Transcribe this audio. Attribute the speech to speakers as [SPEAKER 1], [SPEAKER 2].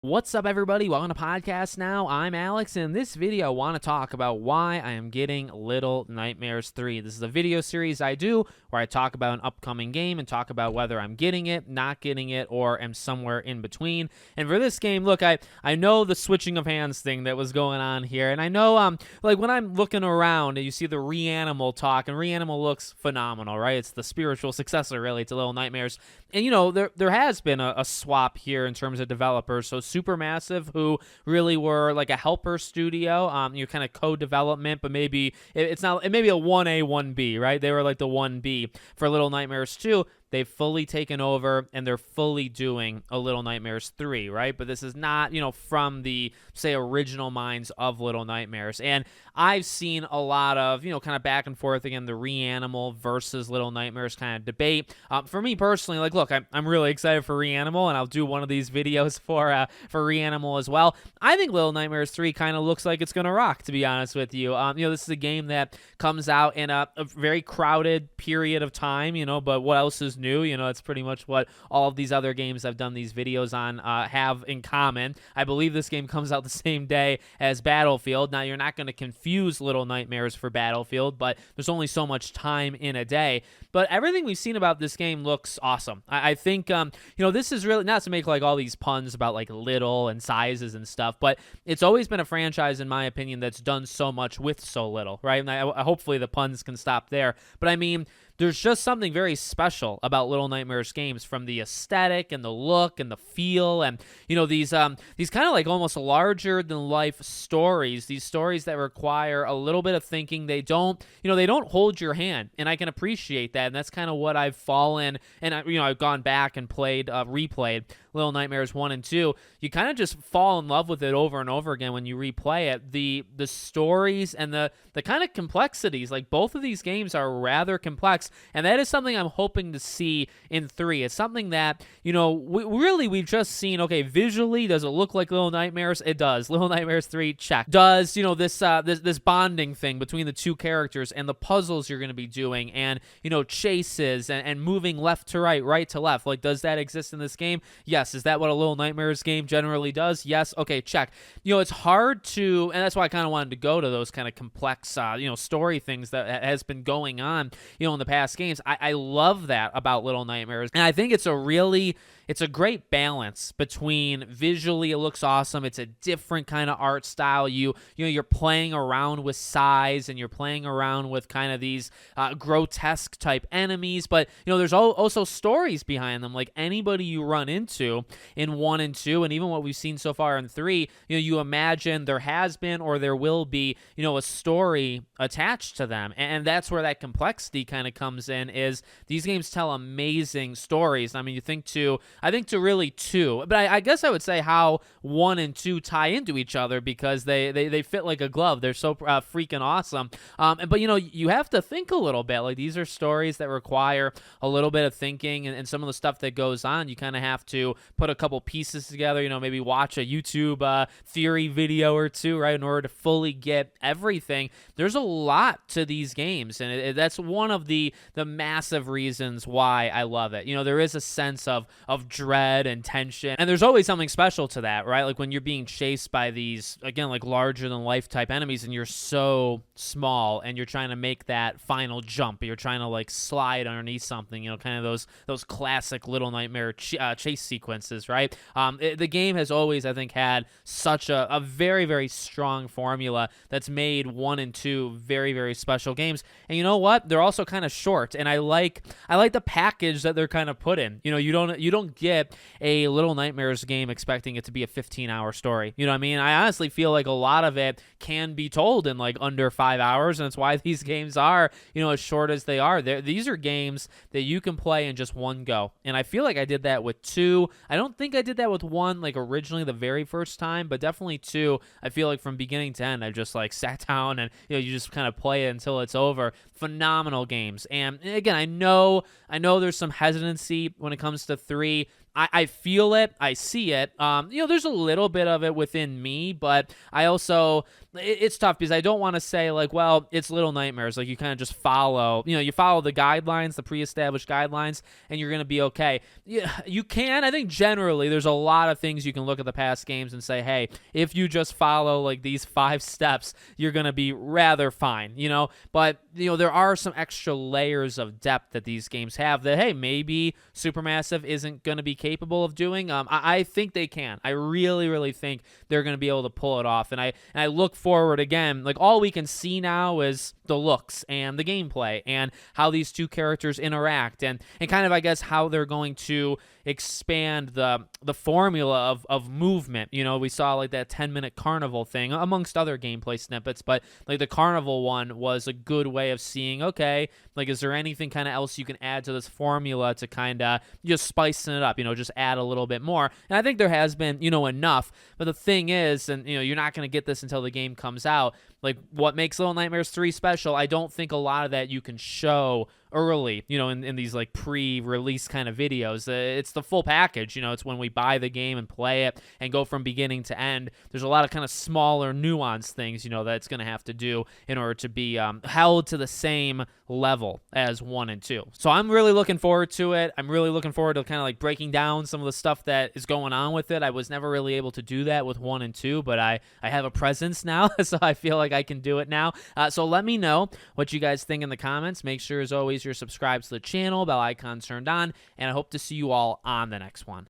[SPEAKER 1] What's up, everybody? Welcome to Podcast Now. I'm Alex, and in this video, I want to talk about why I am getting Little Nightmares 3. This is a video series I do where I talk about an upcoming game and talk about whether I'm getting it, not getting it, or am somewhere in between. And for this game, look, I know the switching of hands thing that was going on here, and I know, like, when I'm looking around and you see the Reanimal talk, and Reanimal looks phenomenal, right? It's the spiritual successor, really, to Little Nightmares. And, you know, there has been a swap here in terms of developers. So Supermassive, who really were like a helper studio, you kind of co-development, but maybe it's not, it may be a 1A, 1B, right? They were like the 1B for Little Nightmares 2. They've fully taken over, and they're fully doing a Little Nightmares 3, right? But this is not, you know, from the, say, original minds of Little Nightmares. And I've seen a lot of, you know, kind of back and forth, again, the Reanimal versus Little Nightmares kind of debate. For me personally, like, look, I'm really excited for Reanimal, and I'll do one of these videos for Reanimal as well. I think Little Nightmares 3 kind of looks like it's going to rock, to be honest with you. You know, this is a game that comes out in a very crowded period of time, you know, but what else is new? You know, it's pretty much what all of these other games I've done these videos on have in common. I believe this game comes out the same day as Battlefield. Now, you're not going to confuse Little Nightmares for Battlefield, but there's only so much time in a day. But everything we've seen about this game looks awesome. I think, you know, this is really, not to make like all these puns about like little and sizes and stuff, but it's always been a franchise, in my opinion, that's done so much with so little, right? And hopefully the puns can stop there. But I mean, there's just something very special about Little Nightmares games, from the aesthetic and the look and the feel, and, you know, these kind of like almost larger than life stories, these stories that require a little bit of thinking. They don't, you know, they don't hold your hand, and I can appreciate that. And that's kind of what I've fallen, and I've gone back and replayed Little Nightmares 1 and 2. You kind of just fall in love with it over and over again when you replay it. The stories and the kind of complexities, like, both of these games are rather complex, and that is something I'm hoping to see in 3. It's something that, you know, we've just seen, okay, visually, does it look like Little Nightmares? It does. Little Nightmares 3, check. Does, you know, this bonding thing between the two characters and the puzzles you're going to be doing, and, you know, chases and moving left to right, right to left, like, does that exist in this game? Yes. Is that what a Little Nightmares game generally does? Yes. Okay, check. You know, it's hard to, and that's why I kind of wanted to go to those kind of complex, you know, story things that has been going on, you know, in the past games. I love that about Little Nightmares, and I think it's a great balance between visually it looks awesome, it's a different kind of art style, you know, you're playing around with size, and you're playing around with kind of these grotesque type enemies, but, you know, there's also stories behind them. Like, anybody you run into in 1 and 2, and even what we've seen so far in 3, you know, you imagine there has been or there will be, you know, a story attached to them, and that's where that complexity kind of comes in. Is these games tell amazing stories. I mean, I think to really 2, but I guess I would say how 1 and 2 tie into each other, because they fit like a glove. They're so freaking awesome. But, you know, you have to think a little bit. Like, these are stories that require a little bit of thinking, and some of the stuff that goes on, you kind of have to put a couple pieces together, you know, maybe watch a YouTube theory video or two, right, in order to fully get everything. There's a lot to these games, and that's one of the massive reasons why I love it. You know, there is a sense of dread and tension, and there's always something special to that, right? Like, when you're being chased by these, again, like, larger than life type enemies, and you're so small, and you're trying to make that final jump, you're trying to, like, slide underneath something, you know, kind of those classic Little Nightmare chase sequences, right? The game has always, I think, had such a very, very strong formula that's made 1 and 2 very, very special games. And you know what? They're also kind of short, and I like the package that they're kind of put in. You know, you don't get a Little Nightmares game expecting it to be a 15-hour story. You know what I mean? I honestly feel like a lot of it can be told in like under 5 hours, and it's why these games are, you know, as short as they are. These are games that you can play in just one go, and I feel like I did that with 2. I don't think I did that with 1, like, originally the very first time, but definitely 2. I feel like from beginning to end, I just, like, sat down and, you know, you just kind of play it until it's over. Phenomenal games. And again, I know there's some hesitancy when it comes to 3. I feel it. I see it. There's a little bit of it within me, but I also, it's tough because I don't want to say like, well, it's Little Nightmares. Like you kind of just follow, you follow the guidelines, the pre-established guidelines, and you're going to be okay. Yeah, you can. I think generally there's a lot of things you can look at the past games and say, hey, if you just follow like these 5 steps, you're going to be rather fine, But, there are some extra layers of depth that these games have that, hey, maybe Supermassive isn't going to be capable of doing. I think they can. I really, really think they're going to be able to pull it off. And I look forward again, like all we can see now is the looks and the gameplay and how these two characters interact and kind of, I guess, how they're going to expand the formula of movement. We saw like that 10-minute carnival thing amongst other gameplay snippets, but like the carnival one was a good way of seeing, okay, like is there anything kind of else you can add to this formula to kind of just spicing it up, just add a little bit more. And I think there has been, enough. But the thing is, and you're not going to get this until the game comes out, like what makes Little Nightmares 3 special, I don't think a lot of that you can show early, in these like pre-release kind of videos. It's the full package, it's when we buy the game and play it and go from beginning to end. There's a lot of kind of smaller nuanced things, that it's going to have to do in order to be held to the same level as 1 and 2. So I'm really looking forward to it. I'm really looking forward to kind of like breaking down some of the stuff that is going on with it. I was never really able to do that with 1 and 2, but I have a presence now, so I feel like I can do it now. So let me know what you guys think in the comments. Make sure, as always, you're subscribed to the channel, bell icon turned on, and I hope to see you all on the next one.